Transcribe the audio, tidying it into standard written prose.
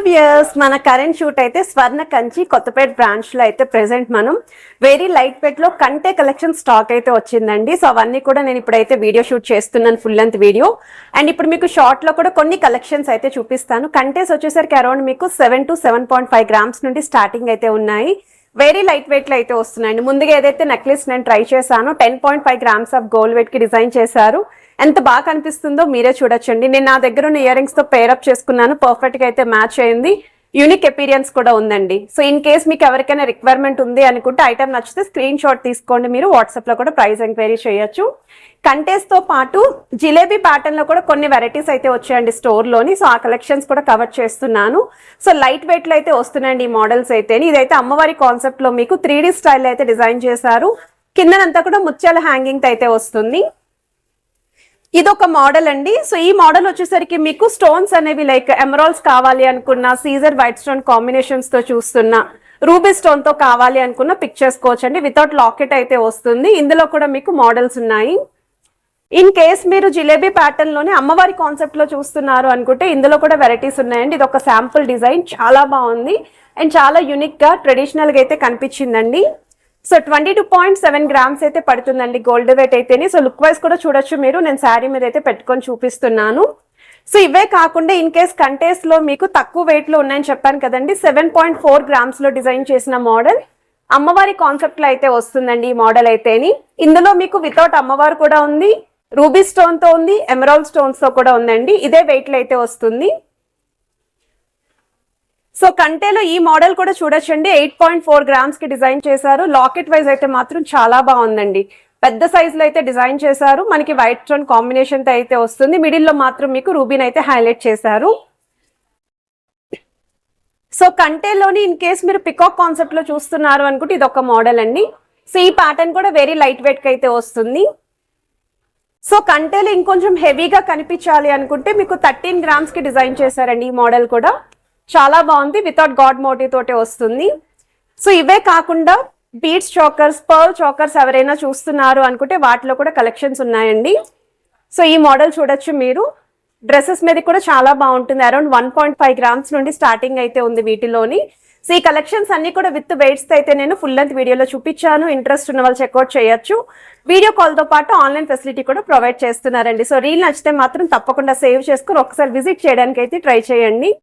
Viewers, మన current shoot అయితే స్వర్ణ Kanchi Kothapeta branch లో అయితే ప్రెసెంట్ మనం వెరీ లైట్ వెయిట్ లో కంటే కలెక్షన్ స్టాక్ అయితే వచ్చిందండి. సో అవన్నీ కూడా నేను ఇప్పుడైతే వీడియో షూట్ చేస్తున్నాను, ఫుల్ లెంత్ వీడియో. అండ్ ఇప్పుడు మీకు షార్ట్ లో కూడా కొన్ని కలెక్షన్స్ అయితే చూపిస్తాను. కంటేస్ వచ్చేసరికి అరౌండ్ మీకు 7 to 7.5 గ్రామ్స్ నుండి స్టార్టింగ్ అయితే ఉన్నాయి. వెరీ లైట్ వెయిట్ లో అయితే వస్తున్నాయండి. ముందుగా ఏదైతే నెక్లెస్ నేను ట్రై చేశాను, 10.5 గ్రామ్స్ ఆఫ్ గోల్డ్ వెయిట్ కి డిజైన్ చేశారు. ఎంత బాగా కనిపిస్తుందో మీరే చూడొచ్చండి. నేను నా దగ్గర ఉన్న ఇయర్ రింగ్స్ తో పేరప్ చేసుకున్నాను, పర్ఫెక్ట్ గా అయితే మ్యాచ్ అయింది. యూనిక్ అపీరియన్స్ కూడా ఉందండి. సో ఇన్ కేస్ మీకు ఎవరికైనా రిక్వైర్మెంట్ ఉంది అనుకుంటే ఐటమ్ నచ్చితే స్క్రీన్ షాట్ తీసుకోండి. మీరు వాట్సాప్ లో కూడా ప్రైస్ ఎంక్వైరీ చేయొచ్చు. కంటేస్ తో పాటు జిలేబీ ప్యాటర్న్ లో కూడా కొన్ని వెరైటీస్ అయితే వచ్చాయండి స్టోర్ లోని. సో ఆ కలెక్షన్స్ కూడా కవర్ చేస్తున్నాను. సో లైట్ వెయిట్ లో అయితే వస్తున్నాయండి ఈ మోడల్స్ అయితే. ఇదైతే అమ్మవారి కాన్సెప్ట్ లో మీకు 3D స్టైల్ అయితే డిజైన్ చేశారు. కిందనంతా కూడా ముత్యాల హ్యాంగింగ్ అయితే వస్తుంది. ఇదొక మోడల్ అండి. సో ఈ మోడల్ వచ్చేసరికి మీకు స్టోన్స్ అనేవి లైక్ ఎమరాల్డ్స్ కావాలి అనుకున్న, సీజర్ వైట్ స్టోన్ కాంబినేషన్స్ తో చూస్తున్న, రూబీ స్టోన్ తో కావాలి అనుకున్న పిక్ చేసుకోవచ్చండి. వితౌట్ లాకెట్ అయితే వస్తుంది. ఇందులో కూడా మీకు మోడల్స్ ఉన్నాయి. ఇన్ కేస్ మీరు జిలేబీ ప్యాటర్న్ లోనే అమ్మవారి కాన్సెప్ట్ లో చూస్తున్నారు అనుకుంటే ఇందులో కూడా వెరైటీస్ ఉన్నాయండి. ఇది ఒక శాంపుల్ డిజైన్, చాలా బాగుంది అండ్ చాలా యూనిక్ గా ట్రెడిషనల్ గా అయితే కనిపించిందండి. సో 22.7 గ్రామ్స్ అయితే పడుతుందండి గోల్డ్ వెయిట్ అయితేనే. సో లుక్ వైజ్ కూడా చూడొచ్చు మీరు. నేను శారీ మీద అయితే పెట్టుకొని చూపిస్తున్నాను. సో ఇవే కాకుండా ఇన్ కేస్ కంటేస్ లో మీకు తక్కువ వెయిట్ లో ఉన్నాయని చెప్పాను కదండి, 7.4 గ్రామ్స్ లో డిజైన్ చేసిన మోడల్ అమ్మవారి కాన్సెప్ట్ లో అయితే వస్తుందండి ఈ మోడల్ అయితేని. ఇందులో మీకు వితౌట్ అమ్మవారు కూడా ఉంది, రూబీ స్టోన్ తో ఉంది, ఎమరాల్డ్ స్టోన్స్ తో కూడా ఉందండి. ఇదే వెయిట్ లో అయితే వస్తుంది. సో కంటేలో ఈ మోడల్ కూడా చూడొచ్చండి. 8.4 గ్రామ్స్ కి డిజైన్ చేశారు. లాకెట్ వైజ్ అయితే మాత్రం చాలా బాగుందండి. పెద్ద సైజ్ లో అయితే డిజైన్ చేశారు. మనకి వైట్ స్టోన్ కాంబినేషన్ తో అయితే వస్తుంది. మిడిల్ లో మాత్రం మీకు రూబీన్ అయితే హైలైట్ చేశారు. సో కంటేలోని ఇన్ కేస్ మీరు పికాక్ కాన్సెప్ట్ లో చూస్తున్నారు అనుకుంటే ఇది ఒక మోడల్ అండి. సో ఈ ప్యాటర్న్ కూడా వెరీ లైట్ వెయిట్ కి అయితే వస్తుంది. సో కంటేలో ఇంకొంచెం హెవీగా కనిపించాలి అనుకుంటే మీకు 13 గ్రామ్స్ కి డిజైన్ చేశారండి ఈ మోడల్ కూడా. చాలా బాగుంది. వితౌట్ గాడ్ మోటివ్ తోటే వస్తుంది. సో ఇవే కాకుండా బీడ్స్ చోకర్స్, పర్ల్ చోకర్స్ ఎవరైనా చూస్తున్నారు అనుకుంటే వాటిలో కూడా కలెక్షన్స్ ఉన్నాయండి. సో ఈ మోడల్ చూడొచ్చు మీరు. డ్రెస్సెస్ మీద కూడా చాలా బాగుంటుంది. అరౌండ్ 1.5 గ్రామ్స్ నుండి స్టార్టింగ్ అయితే ఉంది వీటిలోని. సో ఈ కలెక్షన్స్ అన్ని కూడా విత్ వెయిట్స్ అయితే నేను ఫుల్ లెంత్ వీడియోలో చూపించాను. ఇంట్రెస్ట్ ఉన్న వాళ్ళు చెక్అవుట్ చేయొచ్చు. వీడియో కాల్ తో పాటు ఆన్లైన్ ఫెసిలిటీ కూడా ప్రొవైడ్ చేస్తున్నారండి. సో రీల్ నచ్చితే మాత్రం తప్పకుండా సేవ్ చేసుకుని ఒకసారి విజిట్ చేయడానికి అయితే ట్రై చేయండి.